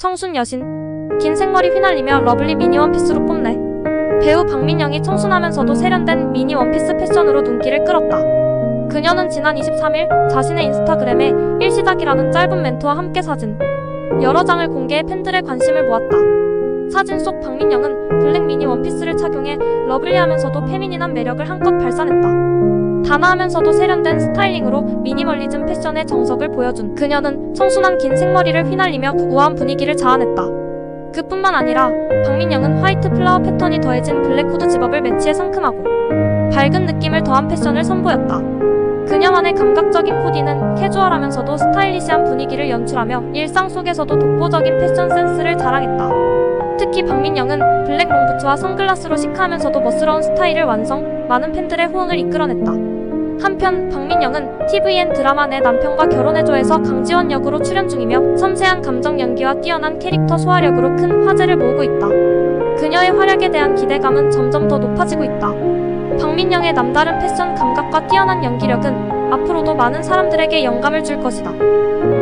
청순 여신, 긴 생머리 휘날리며 러블리 미니 원피스로 뽐내. 배우 박민영이 청순하면서도 세련된 미니 원피스 패션으로 눈길을 끌었다. 그녀는 지난 23일 자신의 인스타그램에 일시작이라는 짧은 멘트와 함께 사진 여러 장을 공개해 팬들의 관심을 모았다. 사진 속 박민영은 블랙 미니 원피스를 착용해 러블리하면서도 페미닌한 매력을 한껏 발산했다. 단아하면서도 세련된 스타일링으로 미니멀리즘 패션의 정석을 보여준 그녀는 청순한 긴 생머리를 휘날리며 우아한 분위기를 자아냈다. 그뿐만 아니라 박민영은 화이트 플라워 패턴이 더해진 블랙 후드 집업을 매치해 상큼하고 밝은 느낌을 더한 패션을 선보였다. 그녀만의 감각적인 코디는 캐주얼하면서도 스타일리시한 분위기를 연출하며 일상 속에서도 독보적인 패션 센스를 자랑했다. 특히 박민영은 블랙 롱부츠와 선글라스로 시크하면서도 멋스러운 스타일을 완성, 많은 팬들의 호응을 이끌어냈다. 한편 박민영은 tvN 드라마 내 남편과 결혼해줘에서 강지원 역으로 출연 중이며 섬세한 감정 연기와 뛰어난 캐릭터 소화력으로 큰 화제를 모으고 있다. 그녀의 활약에 대한 기대감은 점점 더 높아지고 있다. 박민영의 남다른 패션 감각과 뛰어난 연기력은 앞으로도 많은 사람들에게 영감을 줄 것이다.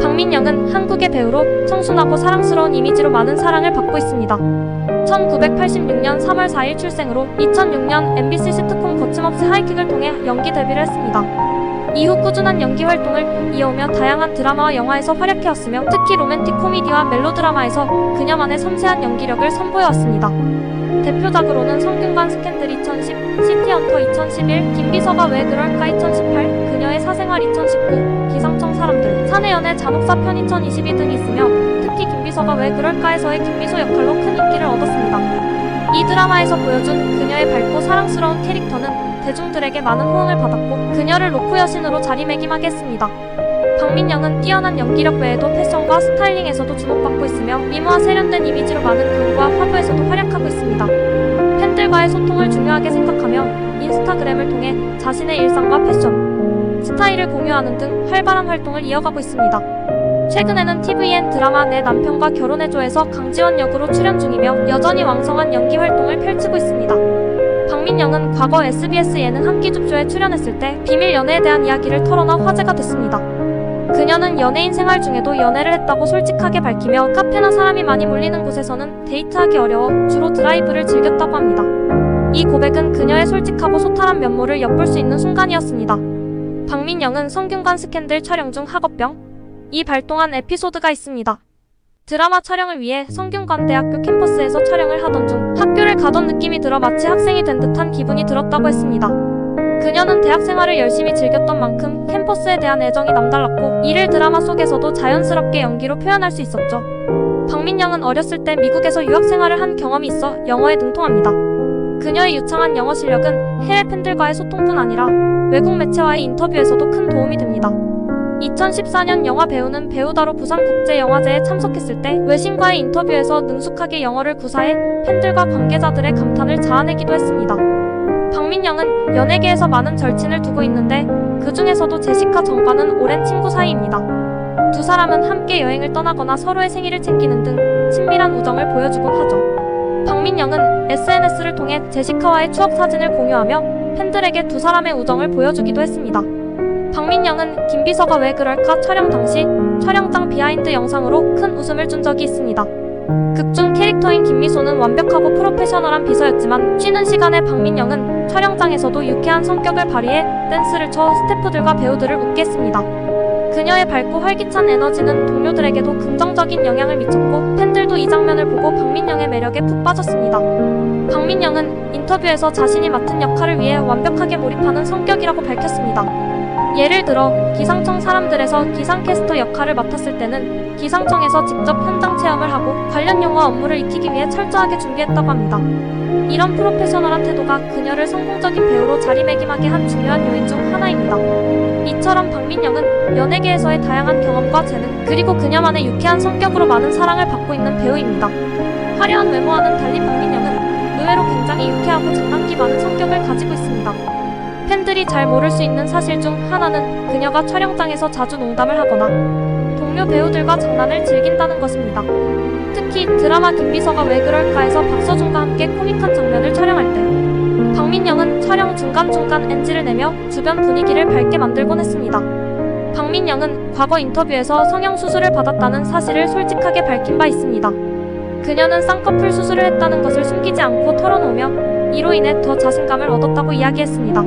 박민영은 한국의 배우로 청순하고 사랑스러운 이미지로 많은 사랑을 받고 있습니다. 1986년 3월 4일 출생으로 2006년 MBC 시트콤 거침없이 하이킥을 통해 연기 데뷔를 했습니다. 이후 꾸준한 연기 활동을 이어오며 다양한 드라마와 영화에서 활약해왔으며 특히 로맨틱 코미디와 멜로드라마에서 그녀만의 섬세한 연기력을 선보여왔습니다. 대표작으로는 성균관 스캔들 2010, 시티헌터 2011, 김비서가 왜 그럴까 2018, 그녀의 사생활 2019, 기상청 사람들, 사내연애 잔혹사 편 2022 등이 있으며 특히 김비서가 왜 그럴까에서의 김미소 역할로 큰 인기를 얻었습니다. 이 드라마에서 보여준 그녀의 밝고 사랑스러운 캐릭터는 대중들에게 많은 호응을 받았고 그녀를 로코 여신으로 자리매김하게 했습니다. 박민영은 뛰어난 연기력 외에도 패션과 스타일링에서도 주목받고 있으며 미모와 세련된 이미지로 많은 광고와 화보에서도 활약하고 있습니다. 팬들과의 소통을 중요하게 생각하며 인스타그램을 통해 자신의 일상과 패션, 스타일을 공유하는 등 활발한 활동을 이어가고 있습니다. 최근에는 tvN 드라마 내 남편과 결혼해줘에서 강지원 역으로 출연 중이며 여전히 왕성한 연기 활동을 펼치고 있습니다. 박민영은 과거 SBS 예능 한끼줍쇼에 출연했을 때 비밀 연애에 대한 이야기를 털어놔 화제가 됐습니다. 그녀는 연예인 생활 중에도 연애를 했다고 솔직하게 밝히며 카페나 사람이 많이 몰리는 곳에서는 데이트하기 어려워 주로 드라이브를 즐겼다고 합니다. 이 고백은 그녀의 솔직하고 소탈한 면모를 엿볼 수 있는 순간이었습니다. 박민영은 성균관 스캔들 촬영 중 학업병이 발동한 에피소드가 있습니다. 드라마 촬영을 위해 성균관대학교 캠퍼스에서 촬영을 하던 중 학교를 가던 느낌이 들어 마치 학생이 된 듯한 기분이 들었다고 했습니다. 그녀는 대학 생활을 열심히 즐겼던 만큼 캠퍼스에 대한 애정이 남달랐고 이를 드라마 속에서도 자연스럽게 연기로 표현할 수 있었죠. 박민영은 어렸을 때 미국에서 유학 생활을 한 경험이 있어 영어에 능통합니다. 그녀의 유창한 영어 실력은 해외 팬들과의 소통뿐 아니라 외국 매체와의 인터뷰에서도 큰 도움이 됩니다. 2014년 영화 배우는 배우다로 부산국제영화제에 참석했을 때 외신과의 인터뷰에서 능숙하게 영어를 구사해 팬들과 관계자들의 감탄을 자아내기도 했습니다. 박민영은 연예계에서 많은 절친을 두고 있는데 그 중에서도 제시카 정과는 오랜 친구 사이입니다. 두 사람은 함께 여행을 떠나거나 서로의 생일을 챙기는 등 친밀한 우정을 보여주곤 하죠. 박민영은 SNS를 통해 제시카와의 추억 사진을 공유하며 팬들에게 두 사람의 우정을 보여주기도 했습니다. 박민영은 김비서가 왜 그럴까 촬영 당시 촬영장 비하인드 영상으로 큰 웃음을 준 적이 있습니다. 극중 캐릭터인 김미소는 완벽하고 프로페셔널한 비서였지만 쉬는 시간에 박민영은 촬영장에서도 유쾌한 성격을 발휘해 댄스를 춰 스태프들과 배우들을 웃게 했습니다. 그녀의 밝고 활기찬 에너지는 동료들에게도 긍정적인 영향을 미쳤고 팬들도 이 장면을 보고 박민영의 매력에 푹 빠졌습니다. 박민영은 인터뷰에서 자신이 맡은 역할을 위해 완벽하게 몰입하는 성격이라고 밝혔습니다. 예를 들어 기상청 사람들에서 기상캐스터 역할을 맡았을 때는 기상청에서 직접 현장 체험을 하고 관련 용어 업무를 익히기 위해 철저하게 준비했다고 합니다. 이런 프로페셔널한 태도가 그녀를 성공적인 배우로 자리매김하게 한 중요한 요인 중 하나입니다. 이처럼 박민영은 연예계에서의 다양한 경험과 재능 그리고 그녀만의 유쾌한 성격으로 많은 사랑을 받고 있는 배우입니다. 화려한 외모와는 달리 박민영은 의외로 굉장히 유쾌하고 장난기 많은 성격을 가지고 있습니다. 팬들이 잘 모를 수 있는 사실 중 하나는 그녀가 촬영장에서 자주 농담을 하거나 동료 배우들과 장난을 즐긴다는 것입니다. 특히 드라마 김비서가 왜 그럴까에서 박서준과 함께 코믹한 장면을 촬영할 때 박민영은 촬영 중간중간 NG를 내며 주변 분위기를 밝게 만들곤 했습니다. 박민영은 과거 인터뷰에서 성형수술을 받았다는 사실을 솔직하게 밝힌 바 있습니다. 그녀는 쌍꺼풀 수술을 했다는 것을 숨기지 않고 털어놓으며 이로 인해 더 자신감을 얻었다고 이야기했습니다.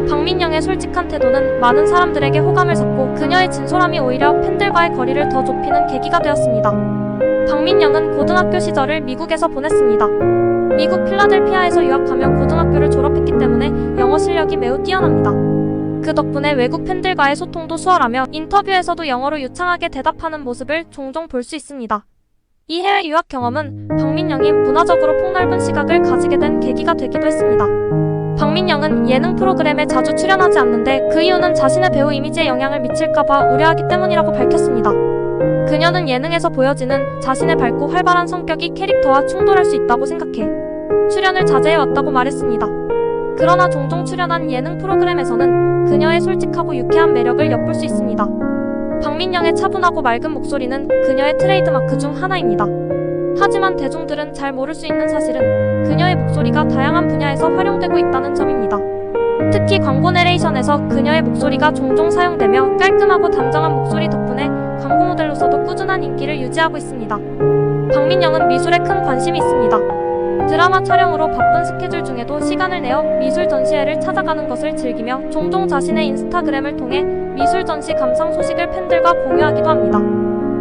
박민영의 솔직한 태도는 많은 사람들에게 호감을 샀고 그녀의 진솔함이 오히려 팬들과의 거리를 더 좁히는 계기가 되었습니다. 박민영은 고등학교 시절을 미국에서 보냈습니다. 미국 필라델피아에서 유학하며 고등학교를 졸업했기 때문에 영어 실력이 매우 뛰어납니다. 그 덕분에 외국 팬들과의 소통도 수월하며 인터뷰에서도 영어로 유창하게 대답하는 모습을 종종 볼 수 있습니다. 이 해외 유학 경험은 박민영이 문화적으로 폭넓은 시각을 가지게 된 계기가 되기도 했습니다. 박민영은 예능 프로그램에 자주 출연하지 않는데 그 이유는 자신의 배우 이미지에 영향을 미칠까봐 우려하기 때문이라고 밝혔습니다. 그녀는 예능에서 보여지는 자신의 밝고 활발한 성격이 캐릭터와 충돌할 수 있다고 생각해 출연을 자제해왔다고 말했습니다. 그러나 종종 출연한 예능 프로그램에서는 그녀의 솔직하고 유쾌한 매력을 엿볼 수 있습니다. 박민영의 차분하고 맑은 목소리는 그녀의 트레이드마크 중 하나입니다. 하지만 대중들은 잘 모를 수 있는 사실은 그녀의 목소리가 다양한 분야에서 활용되고 있다는 점입니다. 특히 광고 내레이션에서 그녀의 목소리가 종종 사용되며 깔끔하고 단정한 목소리 덕분에 광고 모델로서도 꾸준한 인기를 유지하고 있습니다. 박민영은 미술에 큰 관심이 있습니다. 드라마 촬영으로 바쁜 스케줄 중에도 시간을 내어 미술 전시회를 찾아가는 것을 즐기며 종종 자신의 인스타그램을 통해 미술 전시 감상 소식을 팬들과 공유하기도 합니다.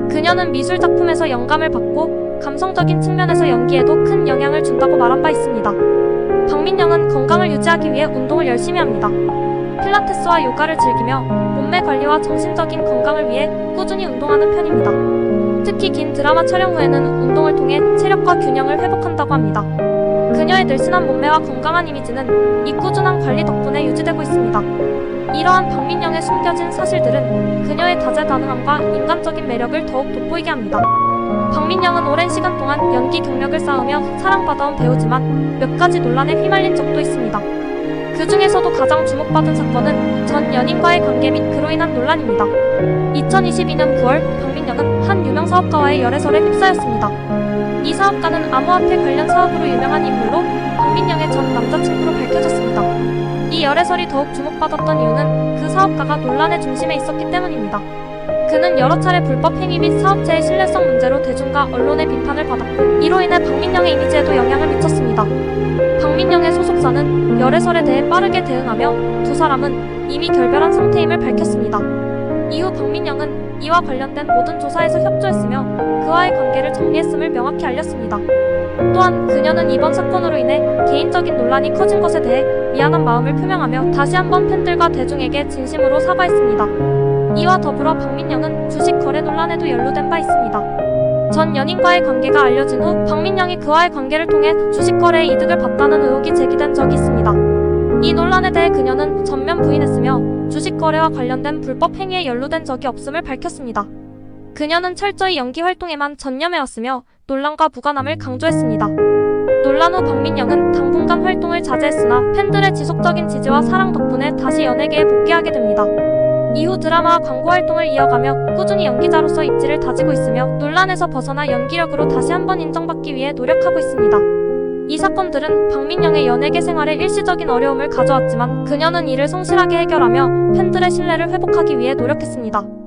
그녀는 미술 작품에서 영감을 받고 감성적인 측면에서 연기에도 큰 영향을 준다고 말한 바 있습니다. 박민영은 건강을 유지하기 위해 운동을 열심히 합니다. 필라테스와 요가를 즐기며 몸매 관리와 정신적인 건강을 위해 꾸준히 운동하는 편입니다. 특히 긴 드라마 촬영 후에는 운동을 통해 체력과 균형을 회복한다고 합니다. 그녀의 늘씬한 몸매와 건강한 이미지는 이 꾸준한 관리 덕분에 유지되고 있습니다. 이러한 박민영의 숨겨진 사실들은 그녀의 다재다능함과 인간적인 매력을 더욱 돋보이게 합니다. 박민영은 오랜 시간 동안 연기 경력을 쌓으며 사랑받아온 배우지만 몇 가지 논란에 휘말린 적도 있습니다. 그 중에서도 가장 주목받은 사건은 전 연인과의 관계 및 그로 인한 논란입니다. 2022년 9월 박민영은 한 유명 사업가와의 열애설에 휩싸였습니다. 이 사업가는 암호화폐 관련 사업으로 유명한 인물로 박민영의 전 남자친구로 밝혀졌습니다. 이 열애설이 더욱 주목받았던 이유는 그 사업가가 논란의 중심에 있었기 때문입니다. 그는 여러 차례 불법 행위 및 사업체의 신뢰성 문제로 대중과 언론의 비판을 받았고 이로 인해 박민영의 이미지에도 영향을 미쳤습니다. 박민영의 소속사는 열애설에 대해 빠르게 대응하며 두 사람은 이미 결별한 상태임을 밝혔습니다. 이후 박민영은 이와 관련된 모든 조사에서 협조했으며 그와의 관계를 정리했음을 명확히 알렸습니다. 또한 그녀는 이번 사건으로 인해 개인적인 논란이 커진 것에 대해 미안한 마음을 표명하며 다시 한번 팬들과 대중에게 진심으로 사과했습니다. 이와 더불어 박민영은 주식 거래 논란에도 연루된 바 있습니다. 전 연인과의 관계가 알려진 후 박민영이 그와의 관계를 통해 주식 거래에 이득을 봤다는 의혹이 제기된 적이 있습니다. 이 논란에 대해 그녀는 전면 부인했으며 주식 거래와 관련된 불법 행위에 연루된 적이 없음을 밝혔습니다. 그녀는 철저히 연기 활동에만 전념해왔으며 논란과 무관함을 강조했습니다. 논란 후 박민영은 당분간 활동을 자제했으나 팬들의 지속적인 지지와 사랑 덕분에 다시 연예계에 복귀하게 됩니다. 이후 드라마와 광고 활동을 이어가며 꾸준히 연기자로서 입지를 다지고 있으며 논란에서 벗어나 연기력으로 다시 한번 인정받기 위해 노력하고 있습니다. 이 사건들은 박민영의 연예계 생활에 일시적인 어려움을 가져왔지만 그녀는 이를 성실하게 해결하며 팬들의 신뢰를 회복하기 위해 노력했습니다.